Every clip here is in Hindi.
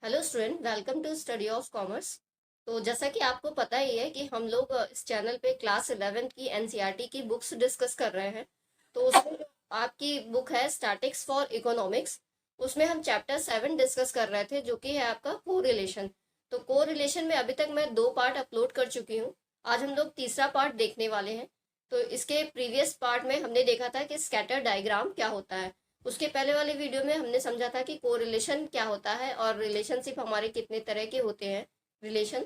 Hello student, welcome to study of commerce. तो जैसा कि आपको पता ही है कि हम लोग इस चैनल पे क्लास 11 की एनसीईआरटी की बुक्स डिस्कस कर रहे हैं। तो उसमें जो आपकी बुक है स्टैटिक्स फॉर इकोनॉमिक्स, उसमें हम चैप्टर 7 डिस्कस कर रहे थे, जो कि है आपका कोरिलेशन। तो कोरिलेशन में अभी तक मैं 2 पार्ट अपलोड कर चुकी हूँ। आज हम लोग तीसरा पार्ट देखने वाले हैं। तो इसके प्रीवियस पार्ट में हमने देखा था कि स्कैटर डायग्राम क्या होता है। उसके पहले वाले वीडियो में हमने समझा था कि कोरिलेशन क्या होता है और रिलेशनशिप हमारे कितने तरह के होते हैं रिलेशन।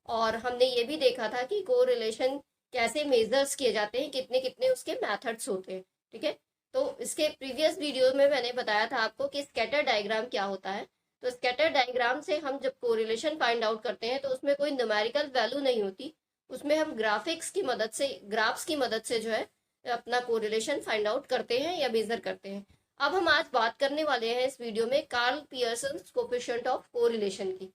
और हमने ये भी देखा था कि कोरिलेशन कैसे मेजर्स किए जाते हैं, कितने कितने उसके मेथड्स होते हैं। ठीक है। तो इसके प्रीवियस वीडियो में मैंने बताया था आपको कि स्कैटर डायग्राम क्या होता है। तो स्कैटर डायग्राम से हम जब कोरिलेशन फाइंड आउट करते हैं तो उसमें कोई न्यूमेरिकल वैल्यू नहीं होती। उसमें हम ग्राफिक्स की मदद से, ग्राफ्स की मदद से जो है अपना कोरिलेशन फाइंड आउट करते हैं या मेजर करते हैं। अब हम आज बात करने वाले हैं इस वीडियो में Karl Pearson coefficient of correlation की।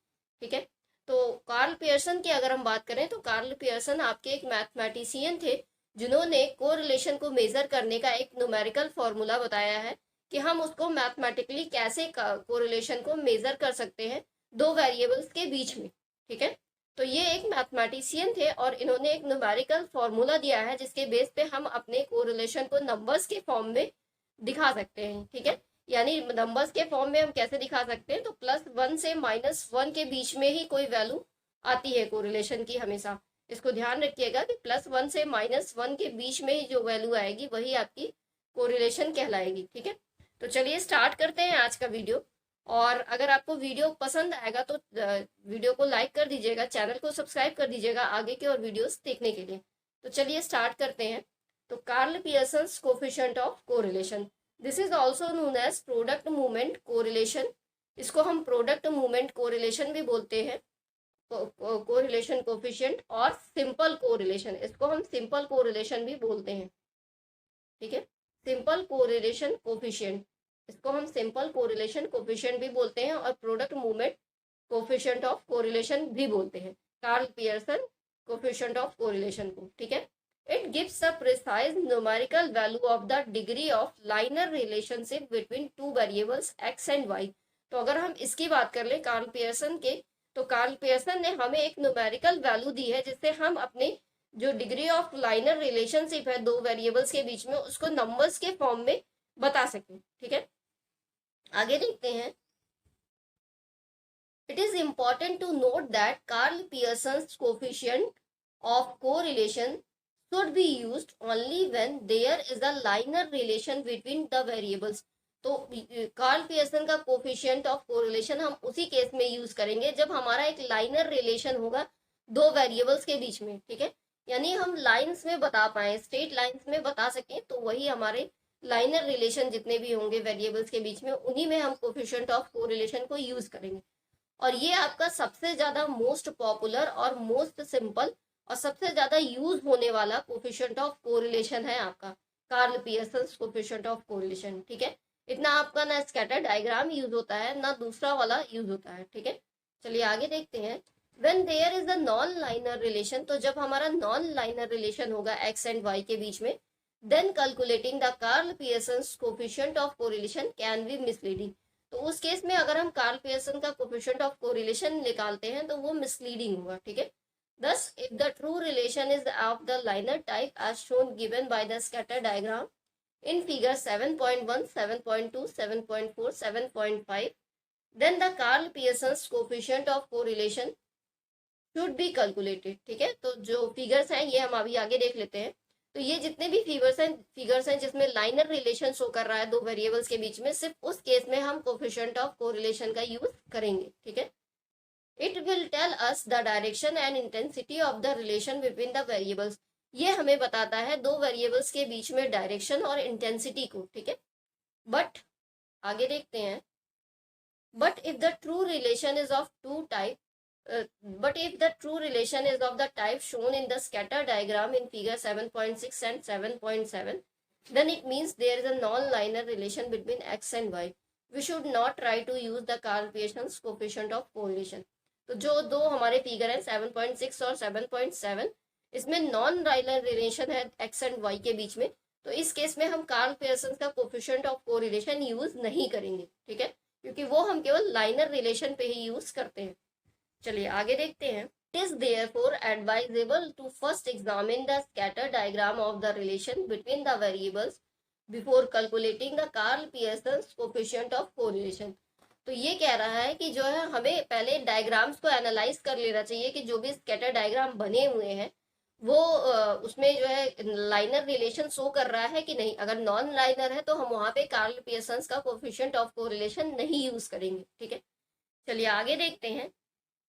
ठीक है। तो कार्ल पियर्सन की अगर हम बात करें तो कार्ल पियर्सन आपके एक मैथमेटिशियन थे, जिन्होंने कोरिलेशन को मेजर करने का एक न्यूमेरिकल फॉर्मूला बताया है कि हम उसको मैथमेटिकली कैसे कोरिलेशन को मेजर कर सकते हैं दो वेरिएबल्स के बीच में। ठीक है। तो ये एक मैथमेटिशियन थे और इन्होंने एक न्यूमेरिकल फॉर्मूला दिया है जिसके बेस पे हम अपने कोरिलेशन को नंबर्स के फॉर्म में दिखा सकते हैं। ठीक है। यानी नंबर्स के फॉर्म में हम कैसे दिखा सकते हैं, तो +1 से -1 के बीच में ही कोई वैल्यू आती है कोरिलेशन की हमेशा। इसको ध्यान रखिएगा कि +1 से -1 के बीच में ही जो वैल्यू आएगी वही आपकी कोरिलेशन कहलाएगी। ठीक है। तो चलिए स्टार्ट करते हैं आज का वीडियो। और अगर आपको वीडियो पसंद आएगा तो वीडियो को लाइक कर दीजिएगा, चैनल को सब्सक्राइब कर दीजिएगा आगे के और वीडियोस देखने के लिए। तो चलिए स्टार्ट करते हैं। तो Karl Pearson's coefficient of correlation, this is also known as product movement correlation. इसको हम प्रोडक्ट मूवमेंट कोरिलेशन भी बोलते हैं, कोरिलेशन कोफिशिएंट, और सिंपल कोरिलेशन, इसको हम सिंपल कोरिलेशन भी बोलते हैं। ठीक है। सिंपल कोरिलेशन कोफिशिएंट, इसको हम सिंपल कोरिलेशन कोफिशिएंट भी बोलते हैं और product movement coefficient of correlation भी बोलते हैं, Karl Pearson coefficient of correlation को। ठीक है। It gives a precise numerical value of the degree of linear relationship between two variables x and y। तो अगर हम इसकी बात कर ले कार्ल पियर्सन के, तो कार्ल पियर्सन ने हमें एक न्यूमेरिकल वैल्यू दी है जिससे हम अपने जो डिग्री ऑफ लाइनर रिलेशनशिप है दो वेरिएबल्स के बीच में, उसको नंबर्स के फॉर्म में बता सकें। ठीक है। आगे देखते हैं। It is important to note that Karl Pearson's coefficient of correlation should be used only when there is a linear relation between the variables। तो कार्ल पियर्सन का कोफिशिएंट ऑफ कोरिलेशन हम उसी केस में यूज करेंगे जब हमारा एक लाइनर रिलेशन होगा दो वेरिएबल्स के बीच में। ठीक है। यानी हम लाइंस में बता पाए, स्ट्रेट लाइंस में बता सकें, तो वही हमारे लाइनर रिलेशन जितने भी होंगे वेरिएबल्स के बीच में, उन्हीं में हम कोफिशिएंट ऑफ कोरिलेशन को यूज करेंगे। और ये आपका सबसे ज्यादा मोस्ट पॉपुलर और मोस्ट सिंपल और सबसे ज्यादा यूज होने वाला कोफिशिएंट ऑफ कोरिलेशन है आपका Karl Pearson's coefficient of correlation. ठीक है। इतना आपका ना स्कैटर डायग्राम यूज होता है ना दूसरा वाला यूज होता है। ठीक है। चलिए आगे देखते हैं। When there is a non linear relation, तो जब हमारा नॉन लाइनर रिलेशन होगा एक्स एंड वाई के बीच में, then calculating the Karl Pearson's coefficient of correlation can be misleading. तो उस केस में अगर हम कार्ल पियर्सन का कोफिशिएंट ऑफ कोरिलेशन निकालते हैं तो वो मिसलीडिंग होगा। ठीक है। Thus, if the true relation is of the linear type as shown given by the scatter diagram in figure 7.1, 7.2, 7.4, 7.5, then the Karl Pearson's coefficient of correlation should be calculated। ठीक है। तो जो फिगर्स हैं ये हम अभी आगे देख लेते हैं। तो ये जितने भी फिगर्स हैं जिसमें लाइनर रिलेशन शो कर रहा है दो वेरिएबल्स के बीच में, सिर्फ उस केस में हम कोफिशिएंट ऑफ कोरिलेशन का यूज करेंगे। ठीक है। It will tell us the direction and intensity of the relation between the variables. ये हमें बताता है दो वेरिएबल्स के बीच में डायरेक्शन और इंटेंसिटी को। ठीक है। बट आगे देखते हैं। But if the true relation is of two type but if the true relation is of the type shown in the scatter diagram in figure 7.6 and 7.7, then it means there is a non-linear relation between x and y। We should not try to use the Karl Pearson's coefficient of correlation। तो जो दो हमारे फिगर है 7.6 और 7.7, इसमें नॉन लाइनर रिलेशन है x एंड y के बीच में, तो इस केस में हम कार्ल पियर्सन का कोफिशिएंट ऑफ कोरिलेशन यूज नहीं करेंगे। ठीक है। क्योंकि वो हम केवल लाइनर रिलेशन पे ही यूज करते हैं। चलिए आगे देखते हैं। It is therefore advisable to first examine the scatter diagram of the relation between the variables before calculating the Karl Pearson's coefficient of correlation. तो ये कह रहा है कि जो है हमें पहले डायग्राम्स को एनालाइज कर लेना चाहिए कि जो भी स्कैटर डायग्राम बने हुए हैं वो उसमें जो है लाइनर रिलेशन शो कर रहा है कि नहीं। अगर नॉन लाइनर है तो हम वहां पे कार्ल पियर्सन्स का कोफिशिएंट ऑफ कोरिलेशन नहीं यूज करेंगे। ठीक है, चलिए आगे देखते हैं।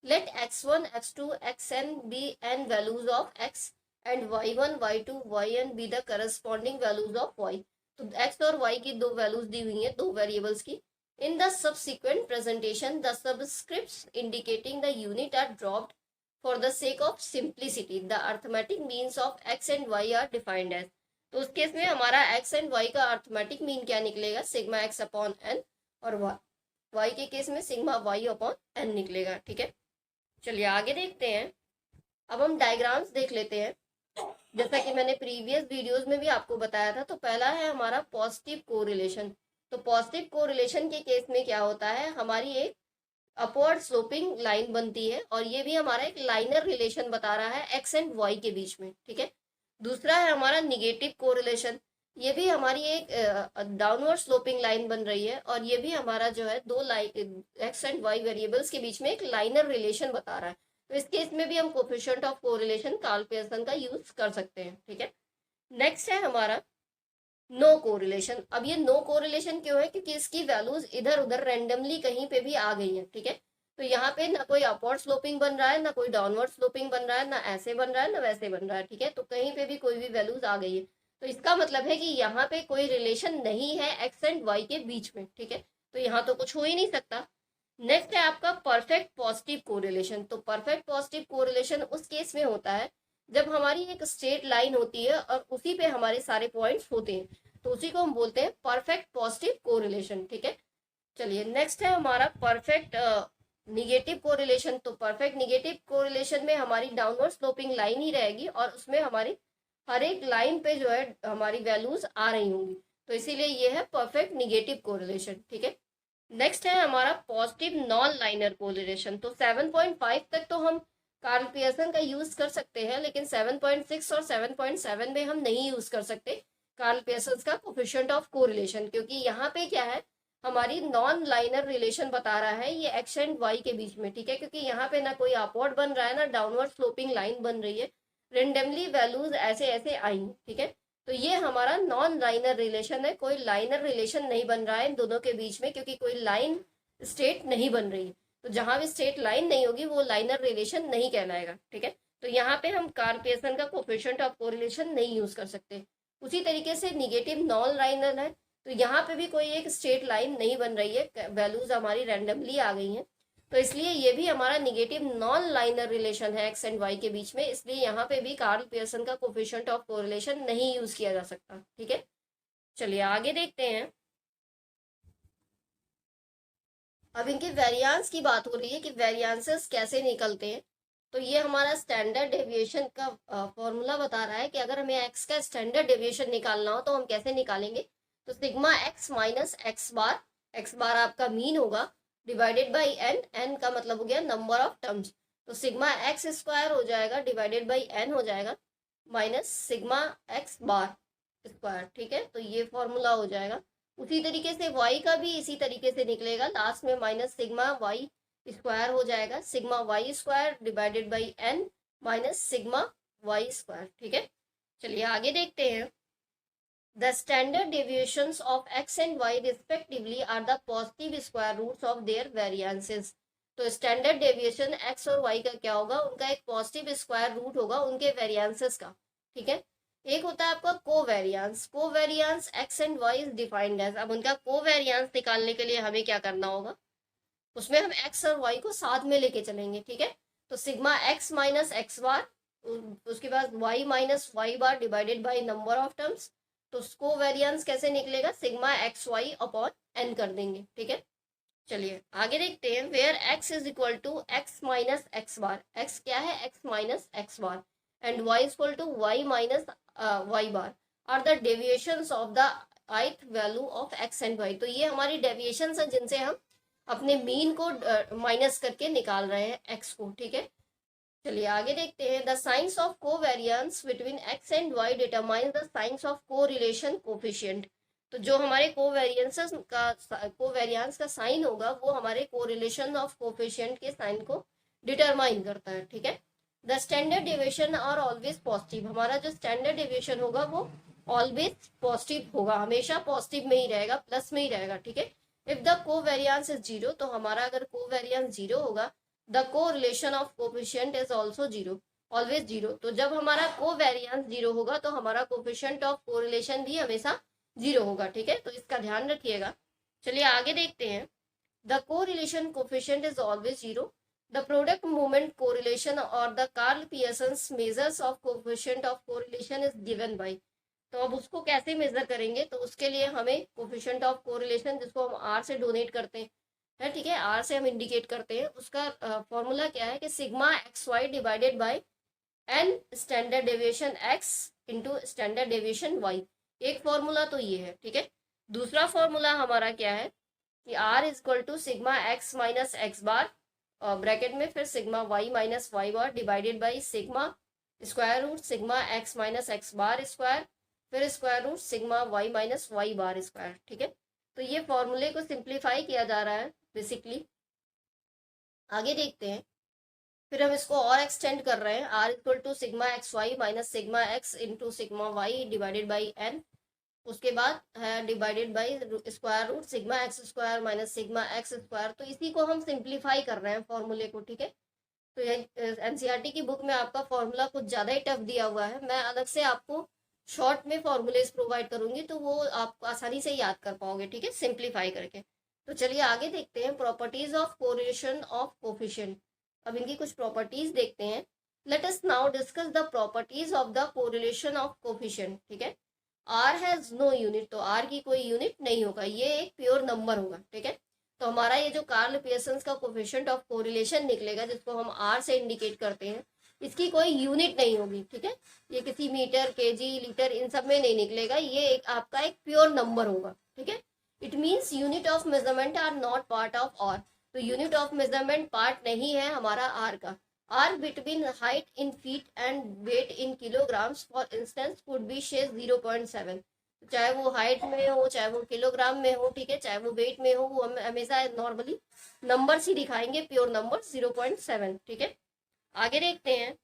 Let x1 x2 xn be n values of x and y1 y2 yn be the corresponding values of y। तो x और y की दो वैल्यूज दी हुई हैं, दो वेरिएबल्स की। In the subsequent presentation the subscripts indicating the unit are dropped for the sake of simplicity. The arithmetic means of x and y are defined as. तो उस केस में हमारा x एंड y का अर्थमेटिक मीन क्या निकलेगा, सिग्मा x अपॉन n, और y के केस में सिग्मा y अपॉन n निकलेगा। ठीक है, चलिए आगे देखते हैं। अब हम डायग्राम्स देख लेते हैं। जैसा कि मैंने प्रीवियस वीडियोस में भी आपको बताया था, तो पहला है हमारा पॉजिटिव कोरिलेशन। तो पॉजिटिव कोरिलेशन के केस में क्या होता है, हमारी एक अपवर्ड स्लोपिंग लाइन बनती है और ये भी हमारा एक लाइनर रिलेशन बता रहा है एक्स एंड वाई के बीच में। ठीक है, दूसरा है हमारा निगेटिव कोरिलेशन। ये भी हमारी एक डाउनवर्ड स्लोपिंग लाइन बन रही है और ये भी हमारा जो है दो line x and y variables के बीच में एक लाइनर रिलेशन बता रहा है। तो इस केस में भी हम coefficient of correlation Karl Pearson का यूज कर सकते हैं। ठीक है, नेक्स्ट है हमारा नो कोरिलेशन। अब ये नो कोरिलेशन क्यों है, क्योंकि इसकी वैल्यूज इधर उधर रैंडमली कहीं पे भी आ गई है। ठीक है, तो यहाँ पे ना कोई अपवर्ड स्लोपिंग बन रहा है, ना कोई डाउनवर्ड स्लोपिंग बन रहा है, ना ऐसे बन रहा है ना वैसे बन रहा है। ठीक है, तो कहीं पे भी कोई भी वैल्यूज आ गई है, तो इसका मतलब है कि यहाँ पे कोई रिलेशन नहीं है एक्स एंड वाई के बीच में। ठीक है, तो यहाँ तो कुछ हो ही नहीं सकता। नेक्स्ट है आपका परफेक्ट पॉजिटिव कोरिलेशन। तो परफेक्ट पॉजिटिव कोरिलेशन उस केस में होता है जब हमारी एक स्ट्रेट लाइन होती है और उसी पे हमारे सारे पॉइंट्स होते हैं, तो उसी को हम बोलते हैं परफेक्ट पॉजिटिव कोरिलेशन। ठीक है, चलिए नेक्स्ट है हमारा परफेक्ट निगेटिव कोरिलेशन। तो परफेक्ट निगेटिव कोरिलेशन में हमारी डाउनवर्ड स्लोपिंग लाइन ही रहेगी और उसमें हमारी हर एक लाइन पे जो है हमारी वैल्यूज आ रही होंगी, तो इसीलिए ये है परफेक्ट निगेटिव कोरिलेशन। ठीक है, नेक्स्ट है हमारा पॉजिटिव नॉन लाइनर कोरिलेशन। तो 7.5 तक तो हम कार्ल पियर्सन का यूज कर सकते हैं, लेकिन 7.6 और 7.7 में हम नहीं यूज कर सकते कार्ल पियर्सन का कोफिशिएंट ऑफ कोरिलेशन, क्योंकि यहाँ पे क्या है, हमारी नॉन लाइनर रिलेशन बता रहा है ये एक्स एंड वाई के बीच में। ठीक है, क्योंकि यहाँ पे ना कोई अपवर्ड बन रहा है ना डाउनवर्ड स्लोपिंग लाइन बन रही है, रेंडमली वैल्यूज ऐसे ऐसे आई। ठीक है, तो ये हमारा नॉन लाइनर रिलेशन है, कोई लाइनर रिलेशन नहीं बन रहा है इन दोनों के बीच में, क्योंकि कोई लाइन स्ट्रेट नहीं बन रही है। तो जहां भी स्ट्रेट लाइन नहीं होगी वो लाइनर रिलेशन नहीं कहलाएगा। ठीक है, तो यहाँ पे हम कार्ल पियर्सन का कोफिशिएंट ऑफ कोरिलेशन नहीं यूज कर सकते। उसी तरीके से निगेटिव नॉन लाइनर है, तो यहाँ पे भी कोई एक स्ट्रेट लाइन नहीं बन रही है, वैल्यूज हमारी रैंडमली आ गई हैं, तो इसलिए ये भी हमारा निगेटिव नॉन लाइनर रिलेशन है एक्स एंड वाई के बीच में, इसलिए यहाँ पे भी कार्ल पियर्सन का कोफिशिएंट ऑफ कोरिलेशन नहीं यूज किया जा सकता। ठीक है, चलिए आगे देखते हैं। अब इनके वेरिएंस की बात हो रही है कि वेरिएंसेस कैसे निकलते हैं। तो ये हमारा स्टैंडर्ड डेविएशन का फॉर्मूला बता रहा है कि अगर हमें एक्स का स्टैंडर्ड डेविएशन निकालना हो तो हम कैसे निकालेंगे। तो सिग्मा एक्स माइनस एक्स बार आपका मीन होगा डिवाइडेड बाई एन, एन का मतलब हो गया नंबर ऑफ टर्म्स, तो सिग्मा एक्स स्क्वायर हो जाएगा डिवाइडेड बाई एन हो जाएगा minus sigma x bar square. ठीक है, तो ये फॉर्मूला हो जाएगा। उसी तरीके से y का भी इसी तरीके से निकलेगा, लास्ट में माइनस सिग्मा वाई स्क्वायर हो जाएगा, sigma y square divided by n minus sigma y square. ठीक है, चलिए आगे देखते हैं। The standard deviations of x and y respectively are the positive square roots of their variances। तो स्टैंडर्ड डेविएशन x और y का क्या होगा, उनका एक पॉजिटिव स्क्वायर रूट होगा उनके वेरिएंसेस का। ठीक है, एक होता है आपका covariance. Covariance x and y is defined as. अब उनका कोवेरिएंस निकालने के लिए हमें क्या करना होगा, उसमें हम x और y को साथ में लेके चलेंगे। ठीक है, तो sigma x minus x bar, उसके बाद y minus y bar divided by number of terms, तो कोवेरिएंस कैसे निकलेगा, sigma x y upon n कर देंगे। ठीक है, चलिए आगे देखते हैं। Where x is equal to x minus x bar, x क्या है x minus x bar, and y is equal to y minus y bar are the deviations of द ith value of x and y। तो ये हमारी डेविएशंस हैं जिनसे हम अपने मीन को माइनस करके निकाल रहे हैं एक्स को, ठीक है। चलिए आगे देखते हैं। The science of covariance between x and y determine the science of correlation coefficient. तो जो हमारे कोवेरिएंस का साइन होगा वो हमारे कोरिलेशन ऑफ कोफिशिएंट के साइन को डिटरमाइन करता है, ठीक है। The standard deviation are always positive. हमारा जो स्टैंडर्ड डेविएशन होगा वो ऑलवेज पॉजिटिव होगा, हमेशा पॉजिटिव में ही रहेगा, प्लस में ही रहेगा, ठीक है। If the covariance is zero, तो हमारा अगर कोवेरिएंस जीरो होगा, the correlation of coefficient is also zero, always zero. तो जब हमारा कोवेरिएंस जीरो होगा तो हमारा कोफिशिएंट ऑफ कोरिलेशन भी हमेशा जीरो होगा, ठीक है। तो इसका ध्यान रखिएगा। चलिए आगे देखते हैं। The correlation coefficient is always zero. The product moment correlation और the Karl Pearson's measures of coefficient of correlation is given by. तो अब उसको कैसे मेजर करेंगे, तो उसके लिए हमें कोफिशिएंट ऑफ कोरिलेशन, जिसको हम आर से डोनेट करते हैं, है, ठीक है, आर से हम इंडिकेट करते हैं, उसका फॉर्मूला क्या है कि sigma x y divided by n standard deviation x into standard deviation y. एक फॉर्मूला तो ये है, ठीक है। दूसरा फॉर्मूला हमारा क्या है कि r is equal to sigma x minus x bar bracket में फिर sigma y minus y bar divided by sigma square root sigma x minus x bar square फिर square root sigma y minus y bar square, ठीक है। तो ये फॉर्मूले को सिंप्लीफाई किया जा रहा है बेसिकली। आगे देखते हैं। फिर हम इसको और एक्सटेंड कर रहे हैं। R equal to sigma x y minus sigma x into sigma y divided by n. उसके बाद है divided by square root sigma x square minus sigma x square. तो इसी को हम सिंप्लीफाई कर रहे हैं फॉर्मूले को, ठीक है। तो ये एनसीईआरटी की बुक में आपका फॉर्मूला कुछ ज़्यादा ही टफ दिया हुआ है। मैं अलग से आपको शॉर्ट में फॉर्मूलेज प्रोवाइड करूंगी तो वो आप आसानी से याद कर पाओगे, ठीक है, सिंप्लीफाई करके। तो चलिए आगे देखते हैं properties of correlation of coefficient. अब इनकी कुछ प्रॉपर्टीज देखते हैं। Let us now discuss the properties of the correlation of coefficient, ठीक है। आर हैज नो यूनिट, तो आर की कोई यूनिट नहीं होगा, ये एक प्योर नंबर होगा, ठीक है। तो हमारा ये जो कार्ल पियर्सन्स का कोफिशिएंट ऑफ कोरिलेशन निकलेगा, जिसको हम आर से इंडिकेट करते हैं, इसकी कोई यूनिट नहीं होगी, ठीक है। ये किसी मीटर, केजी, लीटर इन सब में नहीं निकलेगा, ये एक आपका एक प्योर नंबर होगा, ठीक है। It means unit of measurement are not part of r. तो यूनिट ऑफ मेजरमेंट पार्ट नहीं है हमारा आर का। R between height in feet and weight in kilograms for instance could be share 0.7। चाहे वो हाइट में हो, चाहे वो किलोग्राम में हो, ठीक है, चाहे वो वेट में हो, वो हम हमेशा नॉर्मली नंबर्स ही दिखाएंगे, प्योर नंबर 0.7, ठीक है। आगे देखते हैं।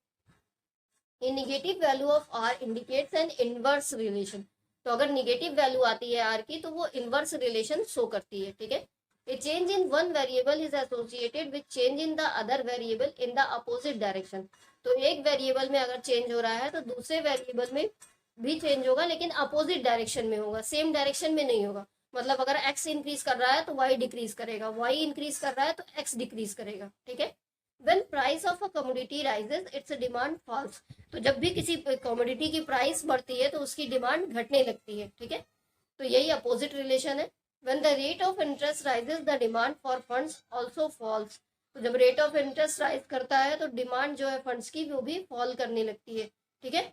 ये negative value of r indicates an inverse relation. तो अगर निगेटिव वैल्यू आती है आर की तो वो इनवर्स रिलेशन शो करती है, ठीक है। ए change in one variable is associated with change in the other variable in the opposite direction. तो एक वेरिएबल में अगर चेंज हो रहा है तो दूसरे वेरिएबल में भी चेंज होगा, लेकिन अपोजिट डायरेक्शन में होगा, सेम डायरेक्शन में नहीं होगा। मतलब अगर एक्स इंक्रीज कर रहा है तो वाई डिक्रीज करेगा, वाई इंक्रीज कर रहा है तो एक्स डिक्रीज करेगा, ठीक है। When price of a commodity rises, its demand falls। तो जब भी किसी कमोडिटी की प्राइस बढ़ती है तो उसकी डिमांड घटने लगती है, ठीक है। तो यही अपोजिट रिलेशन है। When the rate of interest rises, the demand for funds also falls। तो जब रेट ऑफ इंटरेस्ट राइज करता है तो डिमांड जो है फंड्स की वो भी फॉल करने लगती है, ठीक है।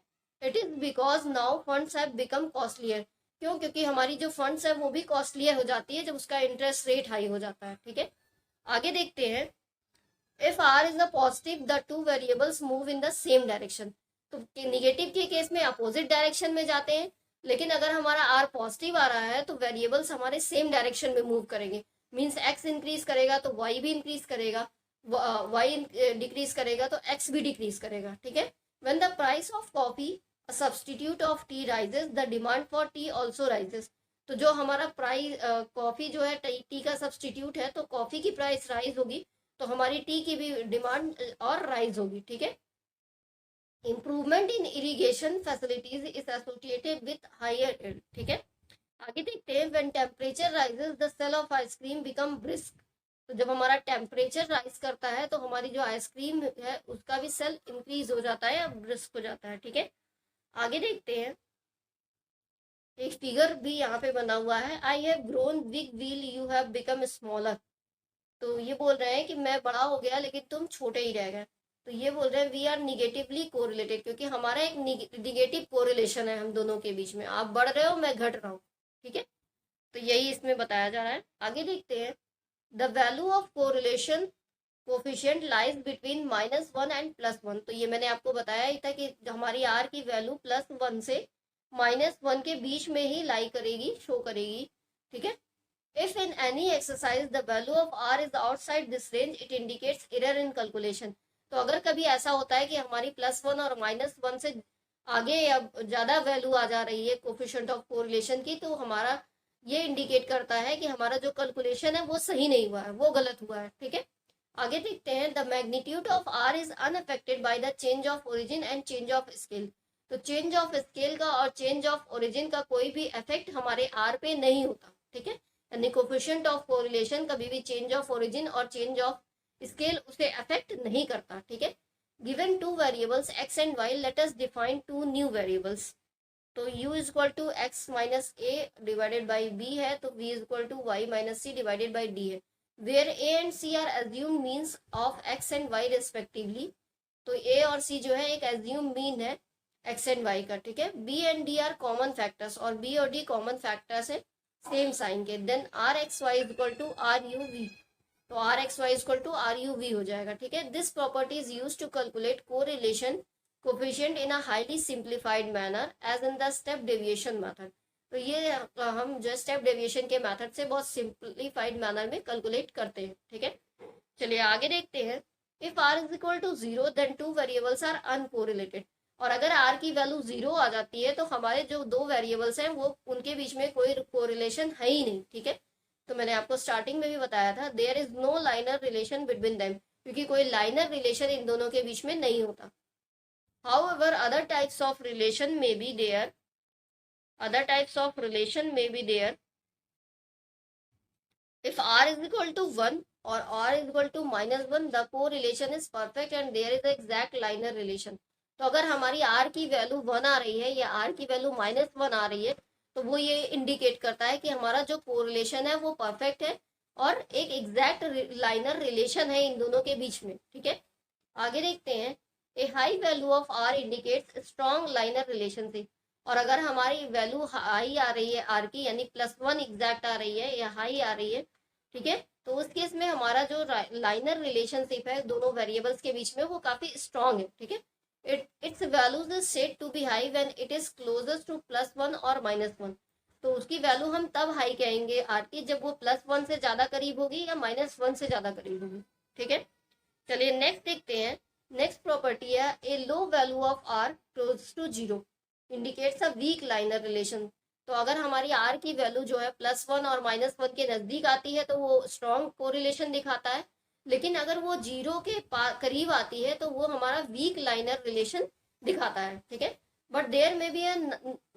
It is because now funds have become costlier. क्यों? क्योंकि हमारी जो फंड्स है वो भी कॉस्टलियर हो जाती है जब उसका इंटरेस्ट रेट हाई हो जाता है, ठीक है। आगे देखते हैं। If R is a positive, the two variables move in the same direction। तो निगेटिव के केस में अपोजिट डायरेक्शन में जाते हैं, लेकिन अगर हमारा R पॉजिटिव आ रहा है तो वेरिएबल्स हमारे सेम डायरेक्शन में मूव करेंगे। मीन्स X इंक्रीज करेगा तो Y भी इंक्रीज करेगा, Y डिक्रीज करेगा तो X भी डिक्रीज करेगा, ठीक है। When the price of coffee, a substitute of tea rises, the demand for tea also rises। तो जो हमारा प्राइस कॉफी जो है टी का सब्सटीट्यूट है, तो कॉफी की प्राइस राइज होगी तो हमारी टी की भी डिमांड और राइज होगी, ठीक है। Improvement in irrigation facilities is associated with higher yield, ठीक है। आगे देखते हैं। When temperature rises the sale of ice cream become brisk. तो जब हमारा टेम्परेचर राइज करता है तो हमारी जो आइसक्रीम है उसका भी सेल इंक्रीज हो जाता है या ब्रिस्क हो जाता है, ठीक है। आगे देखते हैं। एक फिगर भी यहाँ पे बना हुआ है। I have grown big wheel you have become smaller. तो ये बोल रहे हैं कि मैं बड़ा हो गया लेकिन तुम छोटे ही रह गए। तो ये बोल रहे हैं वी आर निगेटिवली कोरिलेटेड, क्योंकि हमारा एक निगेटिव कोरिलेशन है हम दोनों के बीच में। आप बढ़ रहे हो, मैं घट रहा हूँ, ठीक है। तो यही इसमें बताया जा रहा है। आगे देखते हैं। The value of correlation coefficient lies between -1 and +1। तो ये मैंने आपको बताया ही था कि हमारी आर की वैल्यू +1 से -1 के बीच में ही लाई करेगी, शो करेगी, ठीक है। If in any exercise the value of r is outside this range it indicates error in calculation. तो अगर कभी ऐसा होता है कि हमारी +1 और -1 से आगे या ज्यादा वैल्यू आ जा रही है कोफिशिएंट ऑफ कोरिलेशन की, तो हमारा ये इंडिकेट करता है कि हमारा जो कैलकुलेशन है वो सही नहीं हुआ है, वो गलत हुआ है, ठीक है। आगे देखते हैं, the magnitude of r is unaffected by the change of origin and change of scale. तो चेंज ऑफ स्केल का और चेंज ऑफ ओरिजिन का कोई भी इफेक्ट हमारे आर पे नहीं होता, ठीक है। यानी कोफिशिएंट ऑफ कोरिलेशन कभी भी चेंज ऑफ ओरिजिन और चेंज ऑफ स्केल उसे अफेक्ट नहीं करता, ठीक है। Given two variables x and y, let us define two new variables. तो u is equal to x minus a divided by b है, तो v is equal to y minus c divided by d है, where a and c are assume means of x and y respectively. तो a और c जो है एक एज्यूम मीन है x एंड y का, ठीक है। b and d are common factors, और b और d कॉमन फैक्टर्स है सेम साइन के। Then r x y is equal to r u v, तो r x y equal to r u v हो जाएगा, ठीक है। This property is use to calculate correlation coefficient in a highly simplified manner as in the step deviation method. तो ये हम जो स्टेप डेविएशन के मेथड से बहुत सिंप्लीफाइड मैनर में कैलकुलेट करते हैं, ठीक है। चलिए आगे देखते हैं, if r is equal to 0 then two variables are uncorrelated. और अगर आर की वैल्यू 0 आ जाती है तो हमारे जो दो वेरिएबल्स हैं वो उनके बीच में कोई कोरिलेशन है ही नहीं, ठीक है। तो मैंने आपको स्टार्टिंग में भी बताया था, there is no linear relation between them, क्योंकि कोई लाइनर रिलेशन इन दोनों के बीच में नहीं होता। However other types of relation may be there, other types of relation may be there if r is equal to 1 और r is equal to -1, the correlation is perfect and there is a exact linear relation। तो अगर हमारी r की वैल्यू 1 आ रही है या r की वैल्यू -1 आ रही है, तो वो ये इंडिकेट करता है कि हमारा जो कोरिलेशन है वो परफेक्ट है और एक एग्जैक्ट लाइनर रिलेशन है इन दोनों के बीच में, ठीक है। आगे देखते हैं, a high value of r indicates strong linear relationship. और अगर हमारी वैल्यू हाई आ रही है r की, यानी +1 एग्जैक्ट आ रही है या हाई आ रही है, ठीक है, तो उस केस में हमारा जो लाइनर रिलेशनशिप है दोनों वेरिएबल्स के बीच में वो काफी स्ट्रॉन्ग है, ठीक है। Its values is said to be high when it is closest to +1 और -1। तो उसकी वैल्यू हम तब हाई कहेंगे आर की जब वो +1 से ज्यादा करीब होगी या -1 से ज्यादा करीब होगी, ठीक है। चलिए नेक्स्ट देखते हैं, नेक्स्ट प्रॉपर्टी है, a low value of r close to 0 indicates a weak linear relation. तो अगर हमारी आर की वैल्यू जो है +1 और -1 के नजदीक आती है तो वो स्ट्रॉन्ग कोरिलेशन दिखाता है, लेकिन अगर वो 0 के करीब आती है तो वो हमारा वीक लाइनर रिलेशन दिखाता है, ठीक है। बट देयर में भी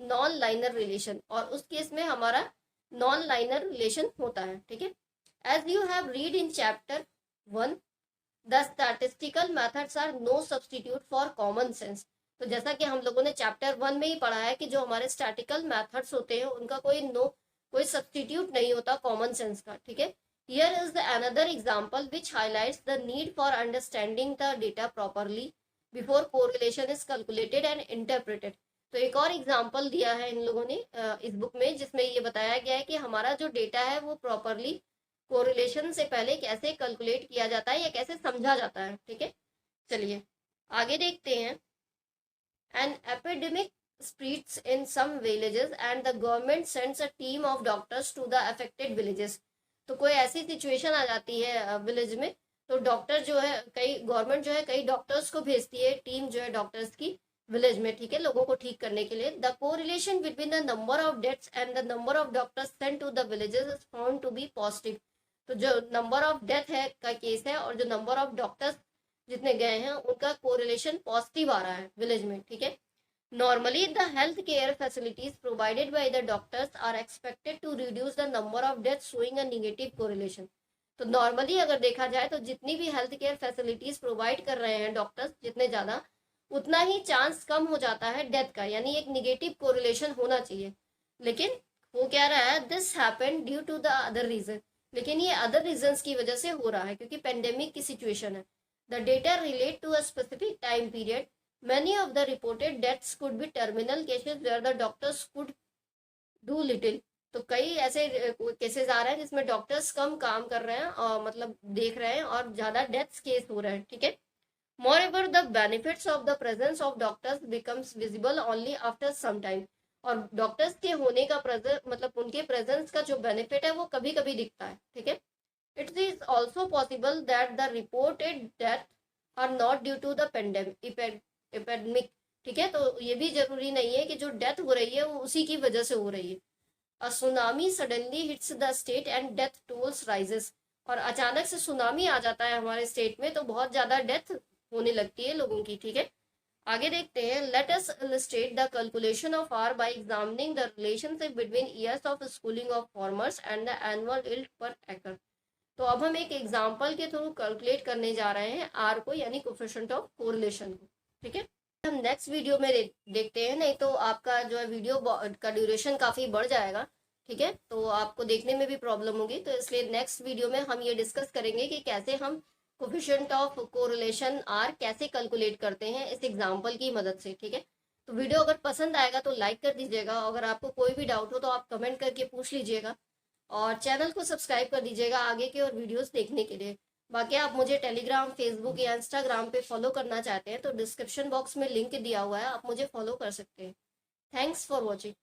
नॉन लाइनर रिलेशन, और उस केस में हमारा नॉन लाइनर रिलेशन होता है, ठीक है। As you have read in chapter 1, the statistical methods are no substitute for common sense. तो जैसा कि हम लोगों ने चैप्टर 1 में ही पढ़ा है कि जो हमारे स्टैटिकल मेथड्स होते हैं उनका कोई सब्सटीट्यूट नहीं होता कॉमन सेंस का, ठीक है। Here is the another example which highlights the need for understanding the data properly before correlation is calculated and interpreted. तो एक और एग्जांपल दिया है इन लोगों ने इस बुक में, जिसमें ये बताया गया है कि हमारा जो डेटा है वो प्रॉपरली कोरिलेशन से पहले कैसे कैलकुलेट किया जाता है या कैसे समझा जाता है, ठीक है। चलिए आगे देखते हैं, an epidemic spreads in some villages and the government sends a team of doctors to the affected villages। तो कोई ऐसी सिचुएशन आ जाती है विलेज में, तो डॉक्टर जो है गवर्नमेंट जो है कई डॉक्टर्स को भेजती है, टीम जो है डॉक्टर्स की विलेज में, ठीक है, लोगों को ठीक करने के लिए। The correlation between the number of deaths and the number of doctors sent to the villages is found to be positive. तो जो नंबर ऑफ डेथ है का केस है और जो नंबर ऑफ डॉक्टर्स जितने गए हैं उनका कोरिलेशन पॉजिटिव आ रहा है विलेज में, ठीक है। Normally the health care facilities provided by the doctors are expected to reduce the number of death showing a negative correlation. तो नॉर्मली अगर देखा जाए तो जितनी भी हेल्थ केयर फैसिलिटीज प्रोवाइड कर रहे हैं डॉक्टर्स जितने ज्यादा, उतना ही चांस कम हो जाता है डेथ का, यानी एक निगेटिव कोरिलेशन होना चाहिए। लेकिन हो क्या रहा है, this happened due to the other reason. लेकिन ये अदर रीजंस की वजह से हो रहा है क्योंकि पेंडेमिक की सिचुएशन है। The data relate to a specific time period. Many of the reported deaths could be terminal cases where the doctors could do little। तो कई ऐसे केसेस आ रहे हैं जिसमें डॉक्टर्स कम काम कर रहे हैं और मतलब देख रहे हैं और ज्यादा डेथ्स केस हो रहे हैं, ठीक है। Moreover, the benefits of the presence of doctors becomes visible only after some time. और डॉक्टर्स के होने का प्रेजेंस मतलब उनके प्रेजेंस का जो बेनिफिट है वो कभी कभी दिखता है, ठीक है। It is also possible that the reported death are not due to the epidemic, ठीक है। तो ये भी जरूरी नहीं है कि जो डेथ हो रही है वो उसी की वजह से हो रही है। A tsunami suddenly hits the state and death tolls rises, और अचानक से सुनामी आ जाता है हमारे स्टेट में तो बहुत ज्यादा डेथ होने लगती है लोगों की, ठीक है। आगे देखते हैं, let us illustrate the calculation of r by examining the relationship between years of schooling of farmers and the annual yield per acre. तो अब हम एक एग्जाम्पल के थ्रू कैलकुलेट करने जा रहे हैं आर को, यानी कोफिशिएंट ऑफ कोरिलेशन को, ठीक है। हम नेक्स्ट वीडियो में देखते हैं, नहीं तो आपका जो है वीडियो का ड्यूरेशन काफी बढ़ जाएगा, ठीक है। तो आपको देखने में भी प्रॉब्लम होगी, तो इसलिए नेक्स्ट वीडियो में हम ये डिस्कस करेंगे कि कैसे हम कोफिशिएंट ऑफ कोरिलेशन आर कैसे कैलकुलेट करते हैं इस एग्जाम्पल की मदद से, ठीक है। तो वीडियो अगर पसंद आएगा तो लाइक कर दीजिएगा, अगर आपको कोई भी डाउट हो तो आप कमेंट करके पूछ लीजिएगा, और चैनल को सब्सक्राइब कर दीजिएगा आगे के और वीडियोस देखने के लिए। बाकी आप मुझे टेलीग्राम, फेसबुक या इंस्टाग्राम पे फॉलो करना चाहते हैं तो डिस्क्रिप्शन बॉक्स में लिंक दिया हुआ है, आप मुझे फॉलो कर सकते हैं। Thanks for watching.